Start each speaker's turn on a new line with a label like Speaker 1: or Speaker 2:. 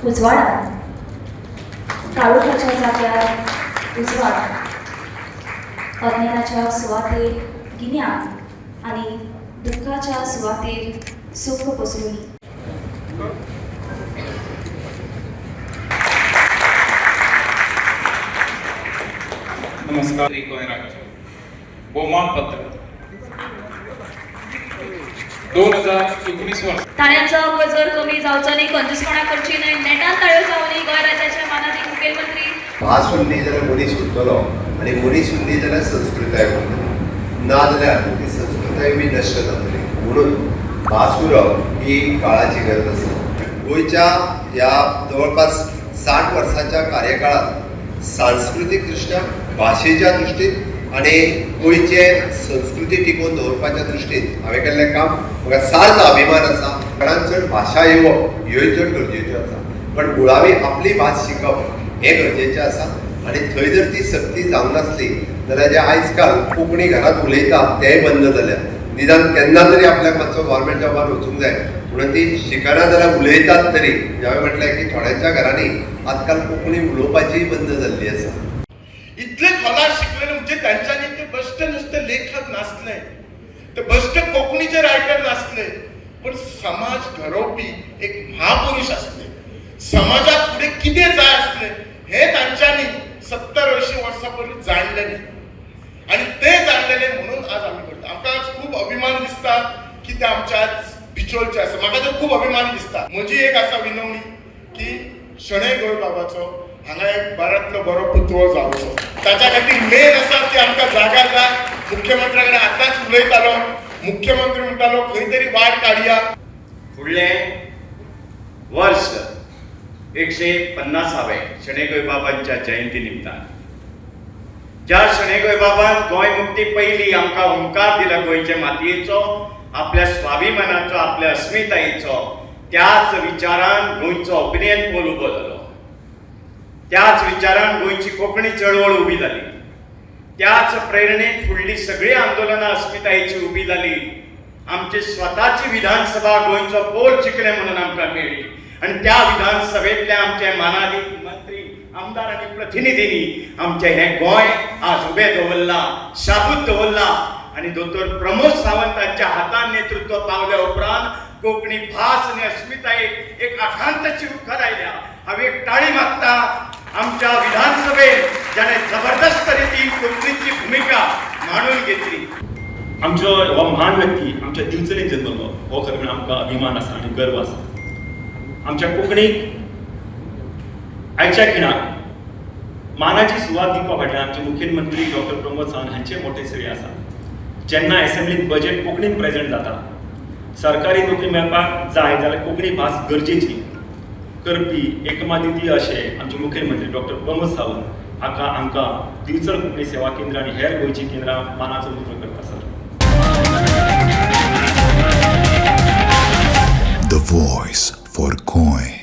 Speaker 1: उजवाडात काळोखाच्या जाग्यार उजवाड, अज्ञानाच्या सुवातेर गिन्यान आणि दुःखाच्या सुवातेर सुख पसरवणी.
Speaker 2: नमस्कार. बहुमान पत्र 2019 वर्ष
Speaker 1: ताण्यांचो गजर कमी जावचो न्ही, कंजूसपणा करची न्ही, नेटान ताळ्यो जावनी. गोंय राज्याचे माननीय मुखेलमंत्री
Speaker 3: भास उरली जाल्यार मनीस उरतलो आनी मनीस उरली जाल्यार संस्कृताय उरतली, ना जाल्यार ती संस्कृताय बी नश्ट जातली. म्हणून भास उरप ही काळाची गरज आसा. गोंयच्या ह्या जवळपास 60 वर्सांच्या कार्यकाळात सांस्कृतिक दृश्ट्या, भाशेच्या दृश्टीन आणि गोंयचे संस्कृती टिकोवन दवरपाच्या दृश्टीन हांवें केल्लें काम म्हाका सार्थ अभिमान आसा. चडांत चड भाशा येवप ह्योय चड गरजेच्यो आसा, पण मुळावी आपली भास शिकप हें गरजेचें आसा. आनी थंय जर ती सक्ती जावंक नासली जाल्यार जे आयज काल कोंकणी घरांत उलयता तेंय बंद जाल्या. निदान केन्ना तरी आपल्याक मातसो गव्हर्मेंट जॉबार वचूंक जाय, म्हणून ती शिकना जाल्यार उलयतात तरी. हांवें म्हटलें की थोड्यांच्या घरांनी आजकाल कोंकणी उलोवपाचीय बंद जाल्ली आसा.
Speaker 4: इतले खोलार शिकलेले म्हणजे त्यांच्यानी ते बश्ट नुसते लेखक नासले, ते बश्ट कोंकणीचे रायटर नासले, पण समाज घडोवपी एक महापुरुष असले. समाजात पुढे कितें जाय असले हे तांच्यांनी 70-80 वर्सां पयलीं जाणलेले आणि ते जाणलेले म्हणून आज आम्ही करता. आमकां आज खूप अभिमान दिसता की ते आमच्या आज बिचोलचे आसा. म्हाका तर खूप अभिमान दिसता. म्हजी एक आसा विनवणी की शणै गोंयबाबाचो हांगा एक बऱ्यांतलो बरो पुतळो जावचो. ताच्या खातीर मेन आसा की आमकां जागा जाय. मुख्यमंत्र्या कडेन आतांच उलयतालो, मुख्यमंत्री म्हणटालो खंय तरी वाट काडया.
Speaker 5: फुडलें वर्स 150वे शणै गोंयबाबांच्या जयंती निमतान ज्या शणै गोंयबाबान गोंय मुक्ती पयलीं आमकां ओंकार दिला गोंयचे मातयेचो, आपल्या स्वाभिमानाचो, आपल्या अस्मितायेचो, त्याच विचारान गोंयचो ऑपिनियन पोल उबो जालो. त्याच विचारान गोंयची कोंकणी चळवळ उबी जाली. त्याच प्रेरणेन फुडली सगळीं आंदोलनां अस्मितायेची उबी जाली. आमची स्वताची विधानसभा गोंयचो पोल चिकले म्हणून आमकां मेळ्ळी आणि त्या विधानसभेतले आमचे मानाधिक मंत्री, आमदार आणि प्रतिनिधींनी आमचे हे गोंय आज उबें दवरला, शाबूत दवरला. आणि दोतोर प्रमोद सावंतांच्या हातान नेतृत्व पावल्या उपरांत कोंकणी भास आणि अस्मितायेक एक अखांतची उखल आयल्या. हांवें एक टाळी मागता आमच्या विधानसभेत ज्याने जबरदस्त रितीन कोंकणीची भूमिका मांडून घेतली.
Speaker 6: आमचो हो महान व्यक्ती आमच्या दिवचलेक जल्मलो, हो खरें म्हणून आमकां अभिमान आसा आनी गर्व आसा. आमच्या कोंकणीक आयच्या खिणाक मानाची सुवात दिवपा फाटल्यान आमचे मुखेलमंत्री डॉक्टर प्रमोद सावंत हांचे मोठे श्रेय आसा. जेन्ना असेंब्लीत बजेट कोंकणीन प्रेझेंट जाता, सरकारी नोकरी मेळपाक जाय जाल्यार कोंकणी भास गरजेची करपी एकमादिती अशे आमचे मुखेलमंत्री डॉक्टर प्रमोद सावंत हाका आमकां दिवचल कोंकणी सेवा केंद्र आनी हेर गोंयची केंद्रां मानाचो मुजरो करता sir.
Speaker 7: The voice for Goy.